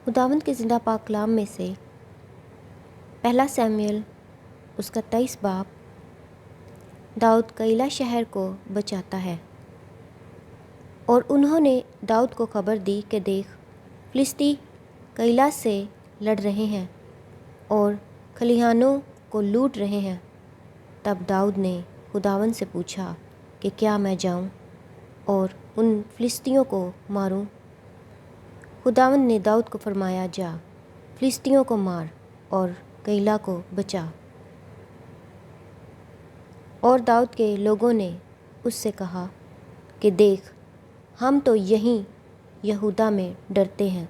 خداوند کے زندہ پاک کلام میں سے پہلا سیموئیل اس کا 23 باب۔ داؤد کیلا شہر کو بچاتا ہے۔ اور انہوں نے داؤد کو خبر دی کہ دیکھ، فلسطی کیلا سے لڑ رہے ہیں اور کھلیانوں کو لوٹ رہے ہیں۔ تب داؤد نے خداوند سے پوچھا کہ کیا میں جاؤں اور ان فلسطیوں کو ماروں؟ خداوند نے داؤد کو فرمایا، جا، فلسطیوں کو مار اور کیلا کو بچا۔ اور داؤد کے لوگوں نے اس سے کہا کہ دیکھ، ہم تو یہیں یہودا میں ڈرتے ہیں،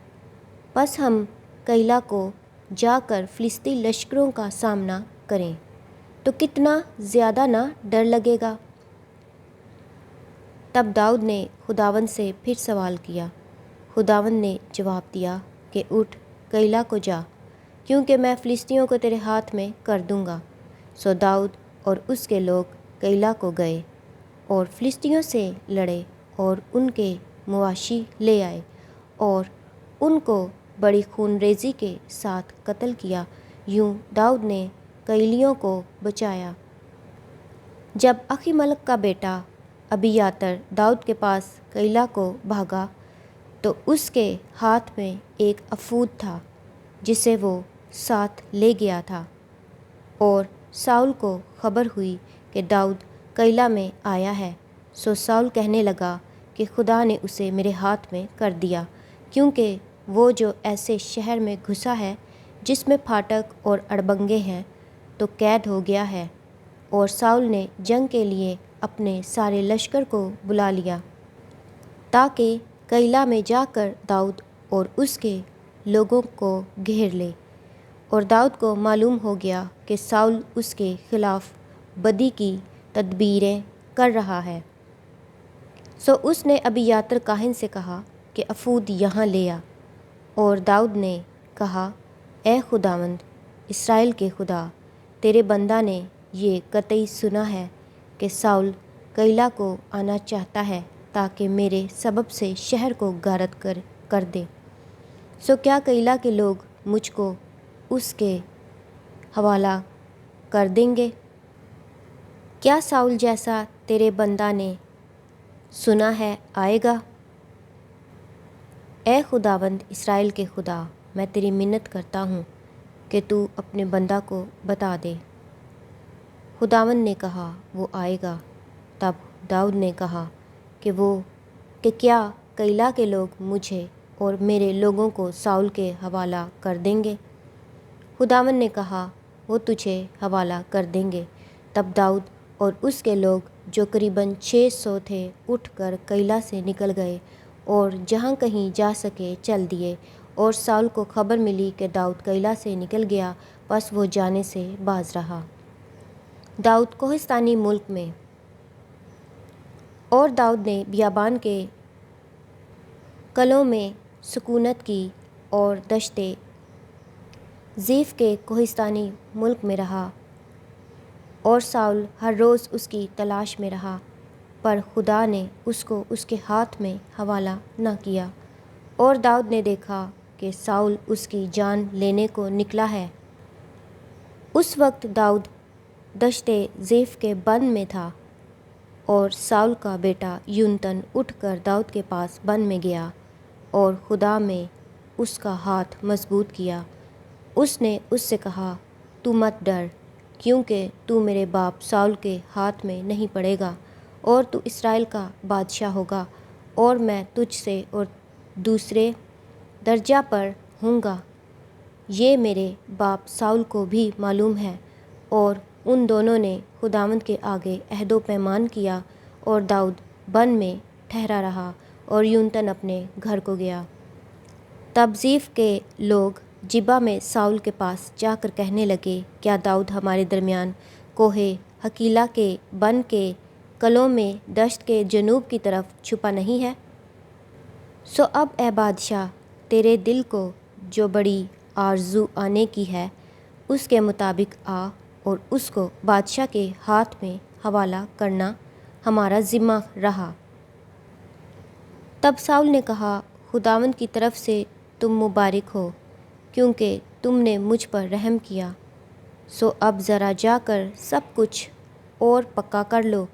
پس ہم کیلا کو جا کر فلسطی لشکروں کا سامنا کریں تو کتنا زیادہ نہ ڈر لگے گا۔ تب داؤد نے خداوند سے پھر سوال کیا۔ خداوند نے جواب دیا کہ اٹھ، کیلا کو جا، کیونکہ میں فلسطیوں کو تیرے ہاتھ میں کر دوں گا۔ سو داؤد اور اس کے لوگ کیلا کو گئے اور فلسطیوں سے لڑے اور ان کے مواشی لے آئے اور ان کو بڑی خون ریزی کے ساتھ قتل کیا۔ یوں داؤد نے کیلیوں کو بچایا۔ جب اخیملک کا بیٹا ابیاتر داؤد کے پاس کیلا کو بھاگا تو اس کے ہاتھ میں ایک افود تھا جسے وہ ساتھ لے گیا تھا، اور ساؤل کو خبر ہوئی کہ داؤد کیلا میں آیا ہے۔ سو ساؤل کہنے لگا کہ خدا نے اسے میرے ہاتھ میں کر دیا، کیونکہ وہ جو ایسے شہر میں گھسا ہے جس میں پھاٹک اور اڑبنگے ہیں تو قید ہو گیا ہے۔ اور ساؤل نے جنگ کے لیے اپنے سارے لشکر کو بلا لیا تاکہ کیلا میں جا کر داؤد اور اس کے لوگوں کو گھیر لے۔ اور داؤد کو معلوم ہو گیا کہ ساؤل اس کے خلاف بدی کی تدبیریں کر رہا ہے۔ سو اس نے ابیاتر کاہن سے کہا کہ افود یہاں لے آ۔ اور داؤد نے کہا، اے خداوند اسرائیل کے خدا، تیرے بندہ نے یہ قطعی سنا ہے کہ ساؤل کیلا کو آنا چاہتا ہے تاکہ میرے سبب سے شہر کو غارت کر دے۔ سو کیا کیلا کے لوگ مجھ کو اس کے حوالہ کر دیں گے؟ کیا ساؤل جیسا تیرے بندہ نے سنا ہے آئے گا؟ اے خداوند اسرائیل کے خدا، میں تیری منت کرتا ہوں کہ تو اپنے بندہ کو بتا دے۔ خداوند نے کہا، وہ آئے گا۔ تب داؤد نے کہا کہ کیا کیلا کے لوگ مجھے اور میرے لوگوں کو ساؤل کے حوالہ کر دیں گے؟ خداوند نے کہا، وہ تجھے حوالہ کر دیں گے۔ تب داؤد اور اس کے لوگ جو قریباً 600 تھے اٹھ کر کیلا سے نکل گئے اور جہاں کہیں جا سکے چل دیے۔ اور ساؤل کو خبر ملی کہ داؤد کیلا سے نکل گیا، پس وہ جانے سے باز رہا۔ داؤد کوہستانی ملک میں۔ اور داؤد نے بیابان کے قلعوں میں سکونت کی اور دشت زیف کے کوہستانی ملک میں رہا، اور ساؤل ہر روز اس کی تلاش میں رہا، پر خدا نے اس کو اس کے ہاتھ میں حوالہ نہ کیا۔ اور داؤد نے دیکھا کہ ساؤل اس کی جان لینے کو نکلا ہے۔ اس وقت داؤد دشت زیف کے بن میں تھا، اور ساؤل کا بیٹا یونتن اٹھ کر داؤد کے پاس بن میں گیا اور خدا میں اس کا ہاتھ مضبوط کیا۔ اس نے اس سے کہا، تو مت ڈر، کیونکہ تو میرے باپ ساؤل کے ہاتھ میں نہیں پڑے گا، اور تو اسرائیل کا بادشاہ ہوگا، اور میں تجھ سے اور دوسرے درجہ پر ہوں گا۔ یہ میرے باپ ساؤل کو بھی معلوم ہے۔ اور ان دونوں نے خداوند کے آگے عہد و پیمان کیا، اور داؤد بن میں ٹھہرا رہا اور یونتن اپنے گھر کو گیا۔ تب زیف کے لوگ جبہ میں ساؤل کے پاس جا کر کہنے لگے، کیا داؤد ہمارے درمیان کوہ حکیلا کے بن کے قلعوں میں دشت کے جنوب کی طرف چھپا نہیں ہے؟ سو اب اے بادشاہ، تیرے دل کو جو بڑی آرزو آنے کی ہے اس کے مطابق آ، اور اس کو بادشاہ کے ہاتھ میں حوالہ کرنا ہمارا ذمہ رہا۔ تب ساؤل نے کہا، خداوند کی طرف سے تم مبارک ہو کیونکہ تم نے مجھ پر رحم کیا۔ سو اب ذرا جا کر سب کچھ اور پکا کر لو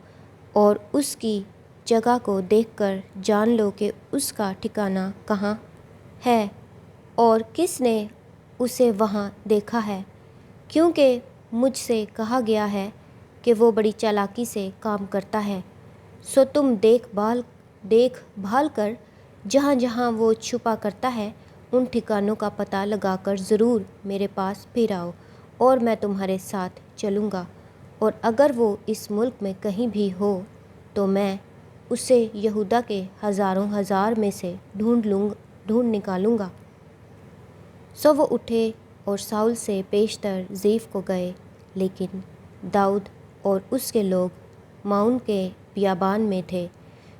اور اس کی جگہ کو دیکھ کر جان لو کہ اس کا ٹھکانہ کہاں ہے اور کس نے اسے وہاں دیکھا ہے، کیونکہ مجھ سے کہا گیا ہے کہ وہ بڑی چالاکی سے کام کرتا ہے۔ سو تم دیکھ بھال کر جہاں جہاں وہ چھپا کرتا ہے ان ٹھکانوں کا پتہ لگا کر ضرور میرے پاس پھر آؤ اور میں تمہارے ساتھ چلوں گا، اور اگر وہ اس ملک میں کہیں بھی ہو تو میں اسے یہودا کے ہزاروں ہزار میں سے ڈھونڈ نکالوں گا۔ سو وہ اٹھے اور ساؤل سے پیشتر زیف کو گئے، لیکن داؤد اور اس کے لوگ معون کے بیابان میں تھے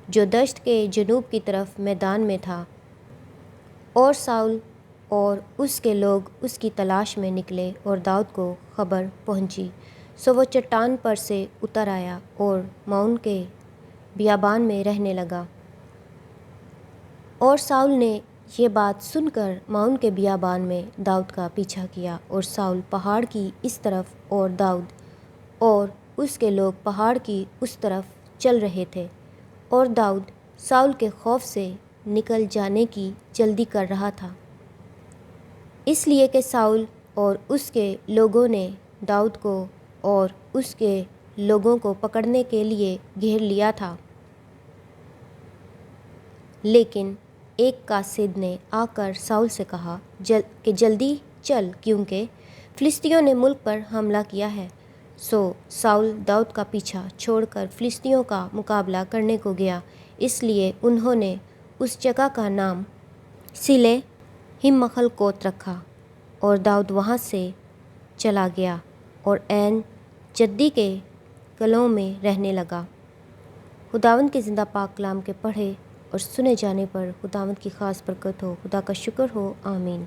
جو دشت کے جنوب کی طرف میدان میں تھا، اور ساؤل اور اس کے لوگ اس کی تلاش میں نکلے اور داؤد کو خبر پہنچی۔ سو وہ چٹان پر سے اتر آیا اور معون کے بیابان میں رہنے لگا، اور ساؤل نے یہ بات سن کر معون کے بیابان میں داؤد کا پیچھا کیا، اور ساؤل پہاڑ کی اس طرف اور داؤد اور اس کے لوگ پہاڑ کی اس طرف چل رہے تھے، اور داؤد ساؤل کے خوف سے نکل جانے کی جلدی کر رہا تھا، اس لیے کہ ساؤل اور اس کے لوگوں نے داؤد کو اور اس کے لوگوں کو پکڑنے کے لیے گھیر لیا تھا۔ لیکن ایک قاصد نے آ کر ساؤل سے کہا کہ جلدی چل کیونکہ فلسطینیوں نے ملک پر حملہ کیا ہے۔ سو ساؤل داؤد کا پیچھا چھوڑ کر فلسطینیوں کا مقابلہ کرنے کو گیا، اس لیے انہوں نے اس جگہ کا نام سیلہ ہمخلکوت رکھا، اور داؤد وہاں سے چلا گیا اور عین جدی کے قلعوں میں رہنے لگا۔ خداوند کے زندہ پاک کلام کے پڑھے اور سنے جانے پر خداوند کی خاص برکت ہو۔ خدا کا شکر ہو، آمین۔